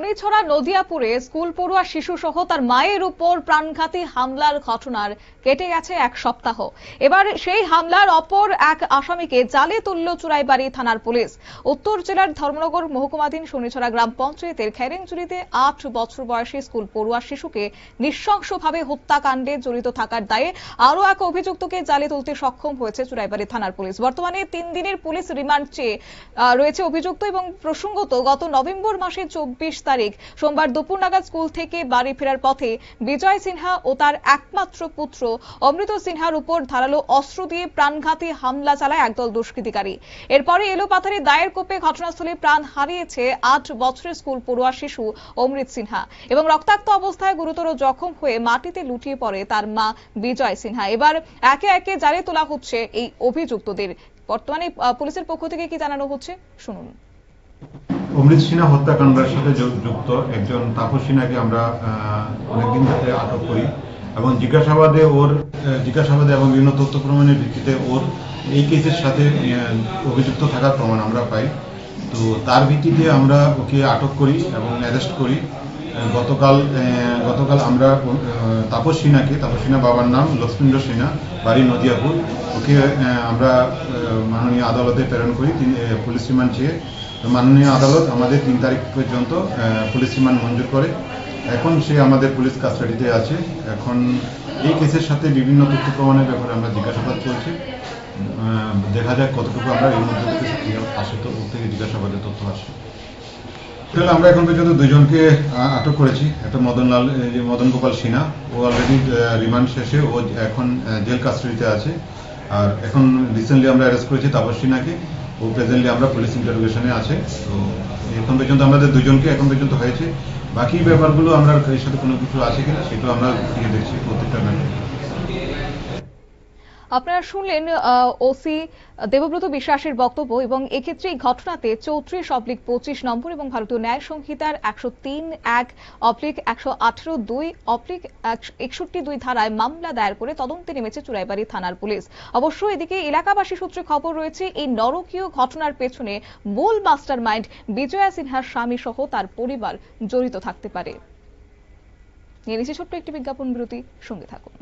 Shanichhara নদিয়াপুরে school পড়ুয়া শিশু সহ তার মায়ের উপর প্রাণঘাতী হামলার ঘটনার কেটে গেছে এক সপ্তাহ। এবার সেই হামলার অপর এক আসামিকে জালে তুলল চুরাইবাড়ি থানার পুলিশ। উত্তর জেলার ধর্মনগর মহকুমাধীন শনিছড়া গ্রাম পঞ্চায়েতের খেরেংচুরিতে 8 বছর বয়সী স্কুল পড়ুয়া শিশুকে নৃশংসভাবে হত্যাকাণ্ডে জড়িত থাকার দায়ে আরও এক অভিযুক্তকে জালে তুলতে সক্ষম হয়েছে চুরাইবাড়ি থানার পুলিশ। বর্তমানে 3 দিনের পুলিশ রিমান্ড চেয়ে রয়েছে অভিযুক্ত। এবং প্রসঙ্গত, গত নভেম্বর মাসের 24 তারিখ সোমবার দুপুর নাগাদ স্কুল থেকে বাড়ি ফেরার পথে বিজয় সিনহা ও তার একমাত্র পুত্র অমৃত সিনহার উপর ধারালো অস্ত্র দিয়ে প্রাণঘাতী হামলা চালায় একদল দুষ্কৃতিকারী। এরপরে এলোপাথারি দায়ের কোপে ঘটনাস্থলে প্রাণ হারিয়েছে 8 বছরের স্কুল পড়ুয়া শিশু অমৃত সিনহা এবং রক্তাক্ত অবস্থায় গুরুতর জখম হয়ে মাটিতে লুটিয়ে পড়ে তার মা বিজয় সিনহা। এবার একে একে জালে তোলা হচ্ছে এই অভিযুক্তদের। বর্তমানে পুলিশের পক্ষ থেকে কি জানানো হচ্ছে শুনুন। অমৃত সিনহা হত্যাকাণ্ডের সাথে যুক্ত একজন তাপস সিনহাকে আমরা অনেকদিন ধরে আটক করি এবং জিজ্ঞাসাবাদে এবং বিভিন্ন তথ্য প্রমাণের ভিত্তিতে ওর এই কেসের সাথে অভিযুক্ত থাকার প্রমাণ আমরা পাই। তো তার ভিত্তিতে আমরা ওকে আটক করি এবং অ্যারেস্ট করি। গতকাল আমরা তাপস সিনহা বাবার নাম লক্ষ্মীন্দ্র সিনহা, বাড়ি নদিয়াপুর, ওকে আমরা মাননীয় আদালতে প্রেরণ করি পুলিশ রিমান্ড চেয়ে। মাননীয় আদালত আমাদের 3 তারিখ পর্যন্ত পুলিশ রিমান্ড মঞ্জুর করে। এখন সে আমাদের পুলিশ কাস্টাডিতে আছে। এখন এই কেসের সাথে বিভিন্ন তথ্য প্রমাণের ব্যাপারে আমরা জিজ্ঞাসাবাদ চলছে। দেখা যাক কতটুকু আমরা এর মধ্যে থেকে আসে, তো ওর থেকে জিজ্ঞাসাবাদের তথ্য আসে। আমরা এখন পর্যন্ত 2 জনকে আটক করেছি। একটা মদন গোপাল সিনহা, ও অলরেডি রিমান্ড শেষে ও এখন জেল কাস্টাডিতে আছে। আর এখন রিসেন্টলি আমরা অ্যারেস্ট করেছি তাপস সিনহাকে, ও প্রেজেন্টলি আমরা পুলিশ ইন্টারোগেশনে আছে। তো এখন পর্যন্ত আমাদের 2 জনকে এখন পর্যন্ত হয়েছে। বাকি ব্যাপারগুলো আমরা এর সাথে কোনো কিছু আছে কিনা সেটা আমরা দিয়ে দেখছি প্রত্যেকটা ম্যাটার। আপনারা শুনলেন ওসি দেবব্রত বিশ্বাসের বক্তব্য এবং এক্ষেত্রে এই ঘটনাতে 34/25 নম্বর এবং ভারতীয় ন্যায় সংহিতার 103(1) 118(2) ধারায় মামলা দায়ের করে তদন্তে নেমেছে চুরাইবাড়ি থানার পুলিশ। অবশ্য এদিকে এলাকাবাসী সূত্রে খবর রয়েছে এই নরকীয় ঘটনার পেছনে মূল মাস্টার মাইন্ড বিজয়া সিনহার স্বামী সহ তার পরিবার জড়িত থাকতে পারে। নিয়ে নিচ্ছে ছোট্ট একটি বিজ্ঞাপন বিরতি, সঙ্গে থাকুন।